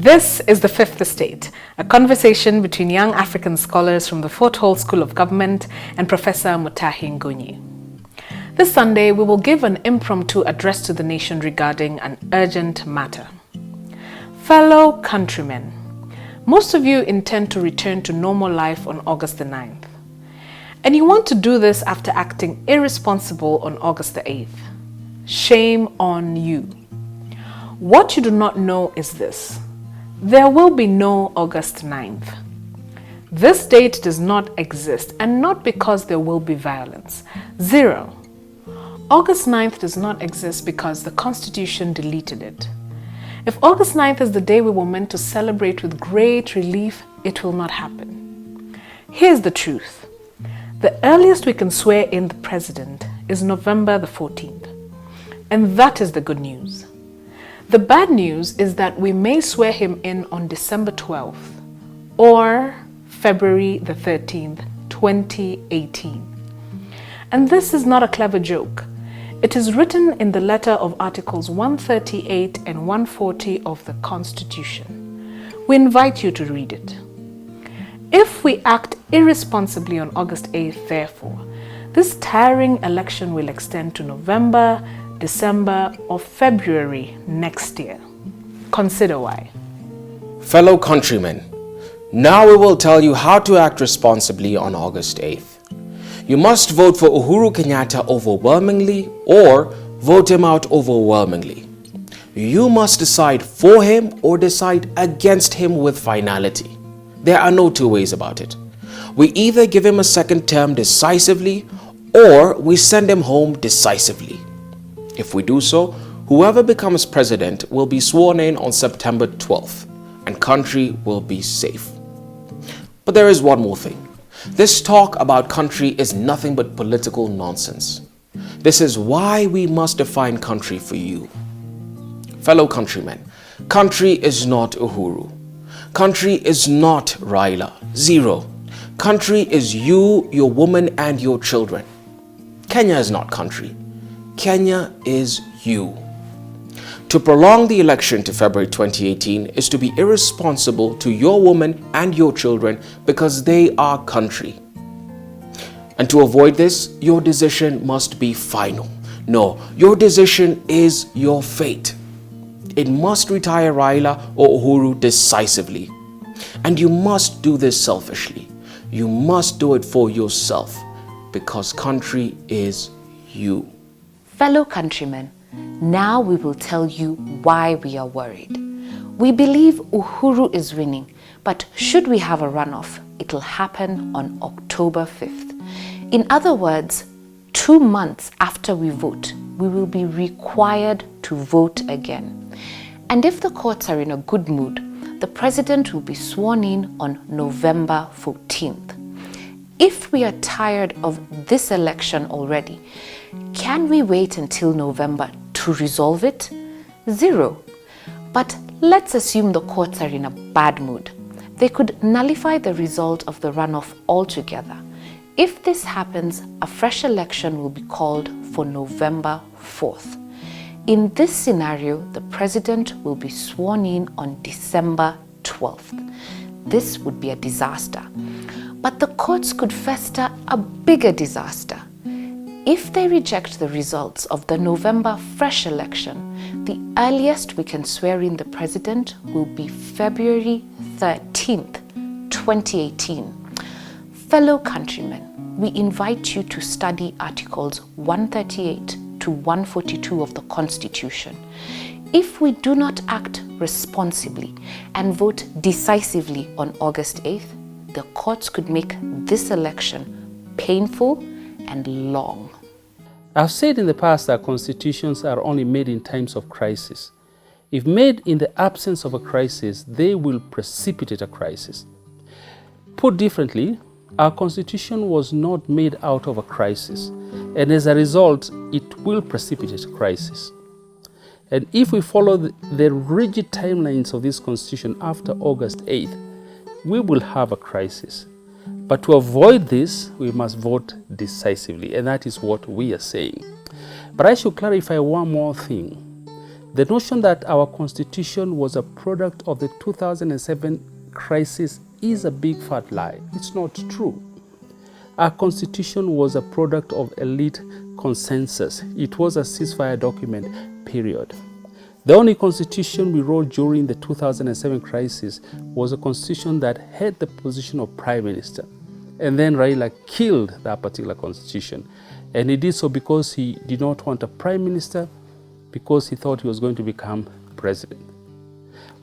This is The Fifth Estate, a conversation between young African scholars from the Fort Hall School of Government and Professor Mutahi Ngonyi. This Sunday, we will give an impromptu address to the nation regarding an urgent matter. Fellow countrymen, most of you intend to return to normal life on August the 9th. And you want to do this after acting irresponsible on August the 8th. Shame on you. What you do not know is this. There will be no August 9th. This date does not exist, and not because there will be violence. Zero. August 9th does not exist because the Constitution deleted it. If August 9th is the day we were meant to celebrate with great relief, it will not happen. Here's the truth. The earliest we can swear in the president is November the 14th. And that is the good news. The bad news is that we may swear him in on December 12th or February the 13th, 2018. And this is not a clever joke. It is written in the letter of Articles 138 and 140 of the Constitution. We invite you to read it. If we act irresponsibly on August 8th, therefore, this tiring election will extend to November, December, or February next year. Consider why. Fellow countrymen, now we will tell you how to act responsibly on August 8th. You must vote for Uhuru Kenyatta overwhelmingly or vote him out overwhelmingly. You must decide for him or decide against him with finality. There are no two ways about it. We either give him a second term decisively or we send him home decisively. If we do so, whoever becomes president will be sworn in on September 12th and country will be safe. But there is one more thing. This talk about country is nothing but political nonsense. This is why we must define country for you. Fellow countrymen, country is not Uhuru. Country is not Raila. Zero. Country is you, your woman, and your children. Kenya is not country. Kenya is you. To prolong the election to February 2018 is to be irresponsible to your woman and your children because they are country. And to avoid this, your decision must be final. No, your decision is your fate. It must retire Raila or Uhuru decisively. And you must do this selfishly. You must do it for yourself because country is you. Fellow countrymen, now we will tell you why we are worried. We believe Uhuru is winning, but should we have a runoff, it'll happen on October 5th. In other words, 2 months after we vote, we will be required to vote again. And if the courts are in a good mood, the president will be sworn in on November 14th. If we are tired of this election already, can we wait until November to resolve it? Zero. But let's assume the courts are in a bad mood. They could nullify the result of the runoff altogether. If this happens, a fresh election will be called for November 4th. In this scenario, the president will be sworn in on December 12th. This would be a disaster. But the courts could fester a bigger disaster. If they reject the results of the November fresh election, the earliest we can swear in the president will be February 13th, 2018. Fellow countrymen, we invite you to study Articles 138 to 142 of the Constitution. If we do not act responsibly and vote decisively on August 8th, the courts could make this election painful and long. I've said in the past that constitutions are only made in times of crisis. If made in the absence of a crisis, they will precipitate a crisis. Put differently, our constitution was not made out of a crisis, and as a result, it will precipitate a crisis. And if we follow the rigid timelines of this constitution after August 8th, we will have a crisis. But to avoid this, we must vote decisively, and that is what we are saying. But I should clarify one more thing. The notion that our constitution was a product of the 2007 crisis is a big fat lie. It's not true. Our constitution was a product of elite consensus. It was a ceasefire document, period. The only constitution we wrote during the 2007 crisis was a constitution that had the position of prime minister. And then Raila killed that particular constitution. And he did so because he did not want a prime minister, because he thought he was going to become president.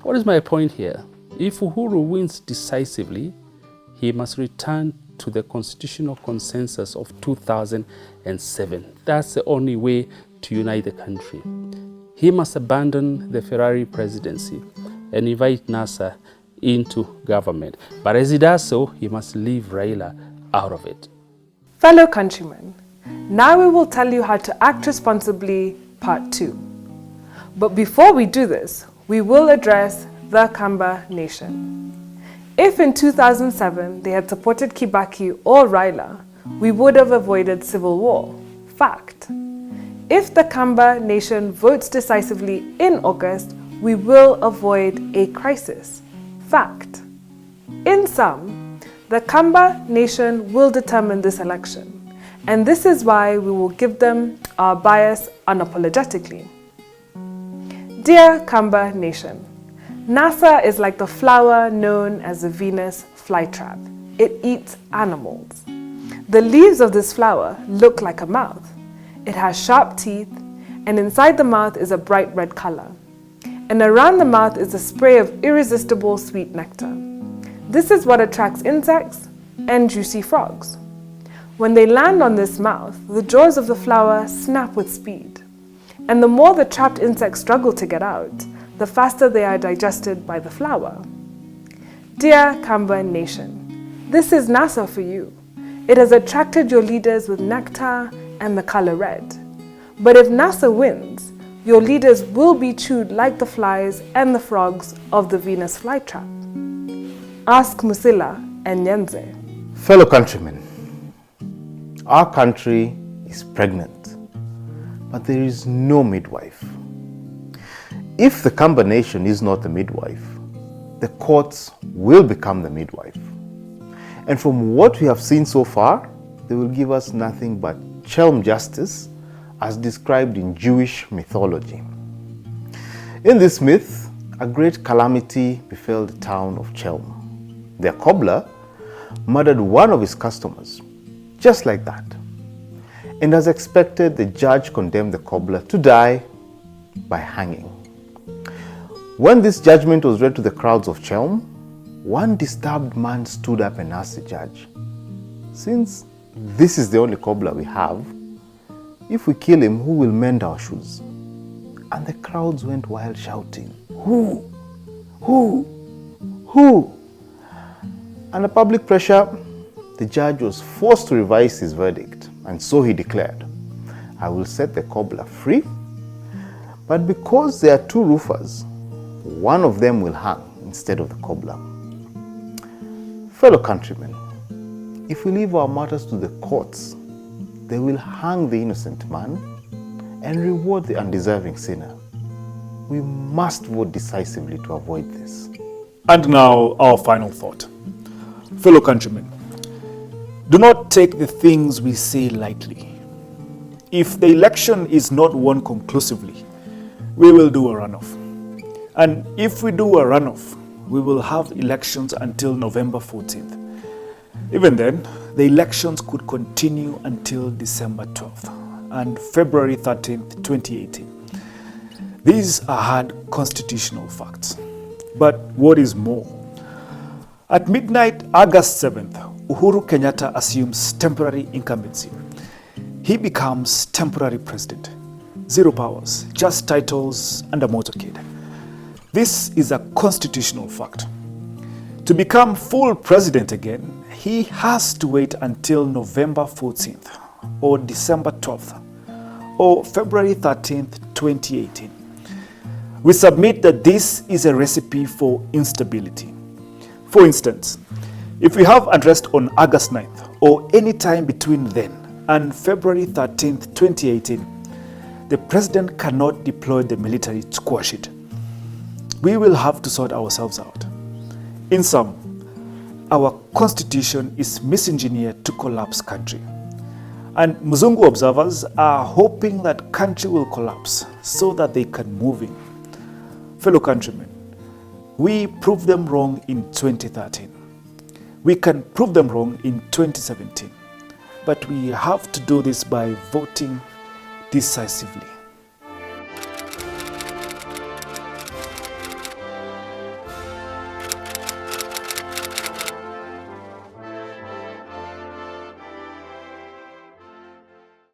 What is my point here? If Uhuru wins decisively, he must return to the constitutional consensus of 2007. That's the only way to unite the country. He must abandon the Ferrari presidency and invite NASA into government. But as he does so, he must leave Raila out of it. Fellow countrymen, now we will tell you how to act responsibly, part 2. But before we do this, we will address the Kamba nation. If in 2007 they had supported Kibaki or Raila, we would have avoided civil war. Fact. If the Kamba nation votes decisively in August, we will avoid a crisis. Fact. In sum, the Kamba nation will determine this election, and this is why we will give them our bias unapologetically. Dear Kamba nation, NASA is like the flower known as the Venus flytrap. It eats animals. The leaves of this flower look like a mouth. It has sharp teeth, and inside the mouth is a bright red color. And around the mouth is a spray of irresistible sweet nectar. This is what attracts insects and juicy frogs. When they land on this mouth, the jaws of the flower snap with speed. And the more the trapped insects struggle to get out, the faster they are digested by the flower. Dear Kamba nation, this is NASA for you. It has attracted your leaders with nectar and the color red. But if NASA wins, your leaders will be chewed like the flies and the frogs of the Venus flytrap. Ask Musila and Nyenze. Fellow countrymen, our country is pregnant, but there is no midwife. If the Kamba nation is not the midwife, the courts will become the midwife. And from what we have seen so far, they will give us nothing but Chelm justice as described in Jewish mythology. In this myth, a great calamity befell the town of Chelm. Their cobbler murdered one of his customers, just like that. And as expected, the judge condemned the cobbler to die by hanging. When this judgment was read to the crowds of Chelm, one disturbed man stood up and asked the judge, "Since this is the only cobbler we have, if we kill him, who will mend our shoes?" And the crowds went wild shouting, "Who? Who? Who?" Under public pressure, the judge was forced to revise his verdict, and so he declared, "I will set the cobbler free, but because there are two roofers, one of them will hang instead of the cobbler." Fellow countrymen, if we leave our matters to the courts, they will hang the innocent man and reward the undeserving sinner. We must vote decisively to avoid this. And now, our final thought. Fellow countrymen, do not take the things we say lightly. If the election is not won conclusively, we will do a runoff. And if we do a runoff, we will have elections until November 14th. Even then, the elections could continue until December 12th and February 13th, 2018. These are hard constitutional facts. But what is more? At midnight, August 7th, Uhuru Kenyatta assumes temporary incumbency. He becomes temporary president. Zero powers, just titles and a motorcade. This is a constitutional fact. To become full president again, he has to wait until November 14th or December 12th or February 13th, 2018. We submit that this is a recipe for instability. For instance, if we have unrest on August 9th or any time between then and February 13th, 2018, The president cannot deploy the military to quash it. We will have to sort ourselves out. In sum, our constitution is misengineered to collapse country. And Mzungu observers are hoping that country will collapse so that they can move in. Fellow countrymen, we proved them wrong in 2013. We can prove them wrong in 2017. But we have to do this by voting decisively.